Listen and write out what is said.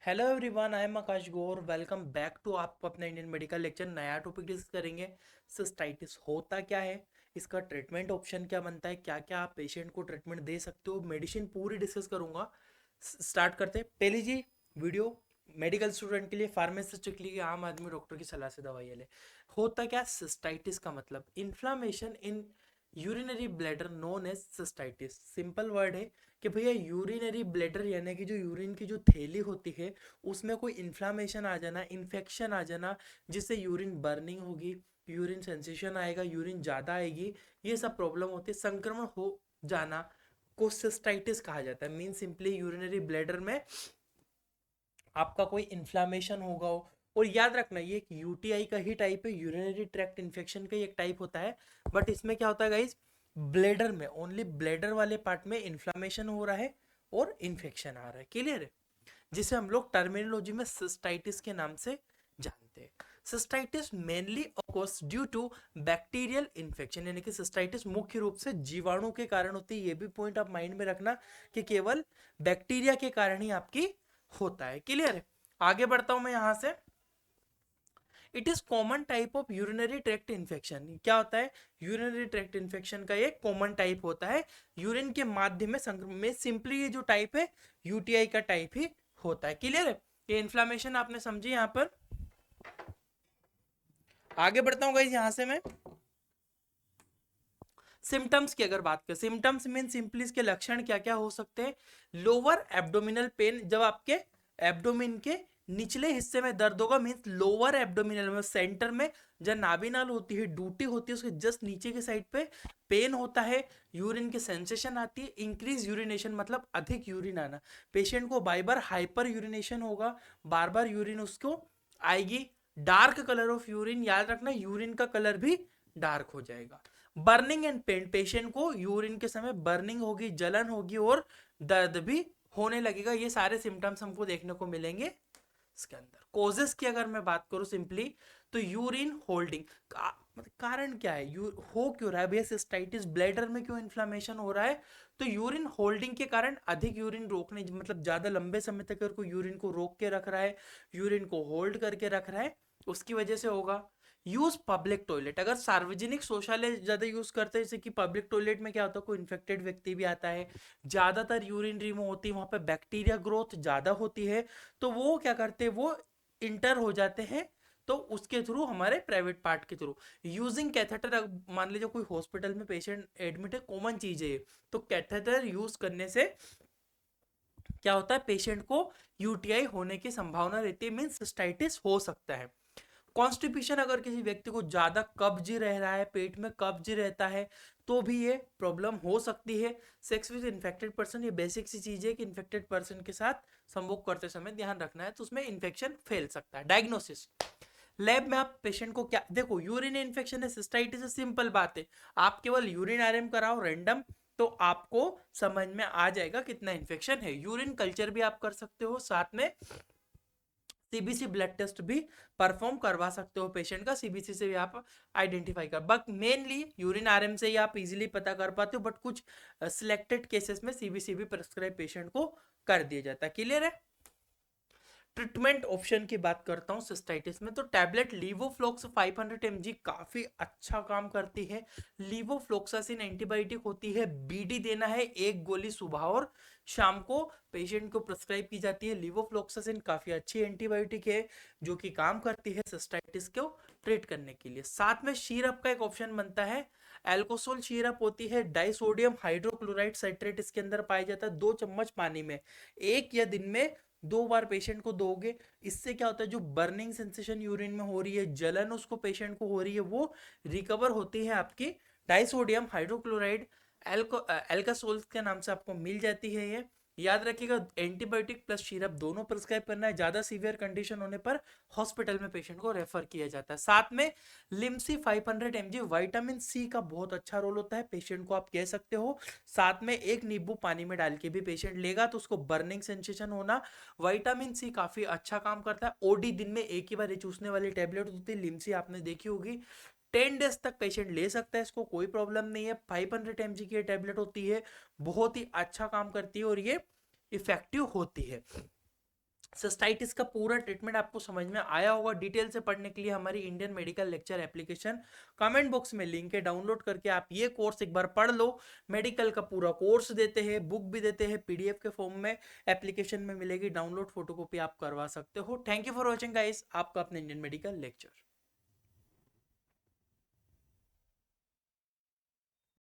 Hello everyone, I am Akash Gaur. Welcome back to आप अपना Indian medical lecture. नया topic discuss करेंगे। सिस्टाइटिस होता क्या है, इसका ट्रीटमेंट ऑप्शन क्या बनता है, क्या क्या आप पेशेंट को ट्रीटमेंट दे सकते हो, मेडिसिन पूरी डिस्कस करूंगा। स्टार्ट करते हैं। पहली जी वीडियो मेडिकल स्टूडेंट के लिए, फार्मासिस्ट के लिए, आम आदमी डॉक्टर की सलाह से दवाइयाँ ले। होता क्या, सिस्टाइटिस का मतलब inflammation in urinary bladder known as cystitis. Simple word है कि भैया यूरिनरी ब्लैडर यानी कि जो यूरिन की जो थैली होती है उसमें कोई इन्फ्लामेशन आ जाना, इन्फेक्शन आ जाना, जिससे यूरिन बर्निंग होगी, यूरिन सेंसेशन आएगा, यूरिन ज़्यादा आएगी, ये सब प्रॉब्लम होती है। संक्रमण हो जाना को सिस्टाइटिस कहा जाता है। मीन सिंपली यूरिनरी ब्लैडर में आपका कोई इन्फ्लामेशन होगा हो। और याद रखना ये एक यूटीआई का ही टाइप है, यूरिनरी ट्रैक्ट इन्फेक्शन का ही एक टाइप होता है। बट इसमें क्या होता है गाइज, ब्लेडर में, ओनली ब्लेडर वाले पार्ट में इन्फ्लामेशन हो रहा है और इन्फेक्शन आ रहा है। क्लियर है? जिसे हम लोग टर्मिनोलॉजी में सिस्टाइटिस के नाम से जानते हैं। Cystitis mainly occurs due to bacterial infection, यानी कि सिस्टाइटिस मुख्य रूप से जीवाणु के कारण होती है। ये भी पॉइंट आप माइंड में रखना कि केवल बैक्टीरिया के कारण ही आपकी होता है। क्लियर है? आगे बढ़ता हूं मैं यहां से। It is common type of urinary tract infection. क्या होता है? यूरिनरी ट्रैक्ट इन्फेक्शन का एक कॉमन टाइप होता है, यूरिन के माध्यम में संक्रमण में। सिंपली ये जो टाइप है यूटीआई का टाइप ही होता है। क्लियर है? ये इन्फ्लामेशन आपने समझी यहां पर। आगे बढ़ता हूँ गाइस यहां से मैं। सिम्टम्स की अगर बात करें, सिम्टम्स मीन सिंपली इसके लक्षण क्या क्या हो सकते हैं। लोअर एब्डोमिनल पेन, जब आपके एब्डोमिन के निचले हिस्से में दर्द होगा, मीन्स लोअर एब्डोमिनल में, सेंटर में जब नाभिनाल होती है, ड्यूटी होती है, उसके जस्ट नीचे के साइड पे पेन होता है, यूरिन की सेंसेशन आती है, इंक्रीज यूरिनेशन मतलब अधिक यूरिन आना, पेशेंट को बार बार हाइपर यूरिनेशन होगा, बार बार यूरिन उसको आएगी, डार्क कलर ऑफ यूरिन, याद रखना यूरिन का कलर भी डार्क हो जाएगा। बर्निंग एंड पेन, पेशेंट को यूरिन के समय बर्निंग होगी, जलन होगी और दर्द भी होने लगेगा। ये सारे सिम्टम्स हमको देखने को मिलेंगे इसके अंदर। कोजेस की अगर मैं बात करूं सिंपली, तो यूरिन होल्डिंग मतलब कारण क्या है, हो क्यों रहा है भैया सिस्टाइटिस, ब्लैडर में क्यों इन्फ्लामेशन हो रहा है? तो यूरिन होल्डिंग के कारण, अधिक यूरिन रोकने मतलब ज्यादा लंबे समय तक अगर कोई यूरिन को रोक के रख रहा है, यूरिन को होल्ड करके रख रहा है, उसकी वजह से होगा। यूज पब्लिक टॉयलेट, अगर सार्वजनिक शौचालय ज्यादा यूज करते हैं, जैसे कि पब्लिक टॉयलेट में क्या होता है, कोई इन्फेक्टेड व्यक्ति भी आता है, ज्यादातर यूरिन रिमूव होती है, वहां पे बैक्टीरिया ग्रोथ ज्यादा होती है, तो वो क्या करते हैं, वो इंटर हो जाते हैं, तो उसके थ्रू, हमारे प्राइवेट पार्ट के थ्रू। यूजिंग कैथेटर, मान लीजिए कोई हॉस्पिटल में पेशेंट एडमिट है, कॉमन चीज है, तो कैथेटर यूज करने से क्या होता है, पेशेंट को यूटीआई होने की संभावना रहती है, मीन सिस्टाइटिस हो सकता है। कॉन्स्टिपेशन, अगर किसी व्यक्ति को ज्यादा कब्ज रह रहा है, पेट में कब्ज रहता है, तो भी ये प्रॉब्लम हो सकती है। सेक्स विद इन्फेक्टेड पर्सन, ये बेसिक सी चीज है कि इन्फेक्टेड पर्सन के साथ संभोग करते समय ध्यान रखना है, तो उसमें इन्फेक्शन फैल सकता है। डायग्नोसिस, लैब में आप पेशेंट को क्या देखो, यूरिन इन्फेक्शन है, सिस्टाइटिस है, सिंपल बात है, आप केवल यूरिन आरएम कराओ रैंडम, तो आपको समझ में आ जाएगा कितना इन्फेक्शन है। यूरिन कल्चर भी आप कर सकते हो, साथ में सीबीसी ब्लड टेस्ट भी परफॉर्म करवा सकते हो पेशेंट का, सीबीसी से भी आप आइडेंटिफाई कर, बट मेनली यूरिन आरएम से ही आप इजीली पता कर पाते हो, बट कुछ सिलेक्टेड केसेस में सीबीसी भी प्रिस्क्राइब पेशेंट को कर दिया जाता है। क्लियर है? ट्रीटमेंट ऑप्शन की बात करता हूँ सिस्टाइटिस में, तो टैबलेट लीवोफ्लॉक्स 500 mg काफी अच्छा काम करती है। लीवोफ्लॉक्सासिन एंटीबायोटिक होती है, बीडी देना है, एक गोली सुबह और शाम को पेशेंट को प्रिस्क्राइब की जाती है। लीवोफ्लॉक्सासिन काफी अच्छी एंटीबायोटिक है, जो कि काम करती है सिस्टाइटिस को ट्रीट करने के लिए। साथ में शीरप का एक ऑप्शन बनता है, एल्कोसोल शीरप होती है, डाइसोडियम हाइड्रोक्लोराइड साइट्रेट इसके अंदर पाया जाता है। 2 चम्मच पानी में एक या दिन में 2 बार पेशेंट को दोगे, इससे क्या होता है, जो बर्निंग सेंसेशन यूरिन में हो रही है, जलन उसको पेशेंट को हो रही है, वो रिकवर होती है आपकी डाइसोडियम हाइड्रोक्लोराइड एल्कासोल के नाम से आपको मिल जाती है। ये याद रखिएगा, एंटीबायोटिक प्लस सिरप दोनों प्रिस्क्राइब करना है, ज्यादा सीवियर कंडीशन होने पर हॉस्पिटल में पेशेंट को रेफर किया जाता है। साथ में लिम्सी 500 mg, विटामिन सी का बहुत अच्छा रोल होता है, पेशेंट को आप कह सकते हो साथ में एक नींबू पानी में डाल के भी पेशेंट लेगा तो उसको बर्निंग सेंसेशन होना। विटामिन सी काफी अच्छा काम करता है। ओडी, दिन में एक ही बार ये चूसने वाली टेबलेट होती है, लिम्सी आपने देखी होगी, 10 डेज तक पेशेंट ले सकता है, इसको कोई प्रॉब्लम नहीं है। 500 mg की टेबलेट होती है, बहुत ही अच्छा काम करती है और ये इफेक्टिव होती है। सिस्टाइटिस का पूरा ट्रीटमेंट आपको समझ में आया होगा। डिटेल से पढ़ने के लिए हमारी Indian medical lecture application comment box में लिंक है, डाउनलोड करके आप ये कोर्स एक बार पढ़ लो। मेडिकल का पूरा कोर्स देते हैं, बुक भी देते हैं, पीडीएफ के फॉर्म में एप्लीकेशन में मिलेगी, डाउनलोड फोटोकॉपी आप करवा सकते हो। Thank you for watching guys, आपका अपने इंडियन मेडिकल लेक्चर।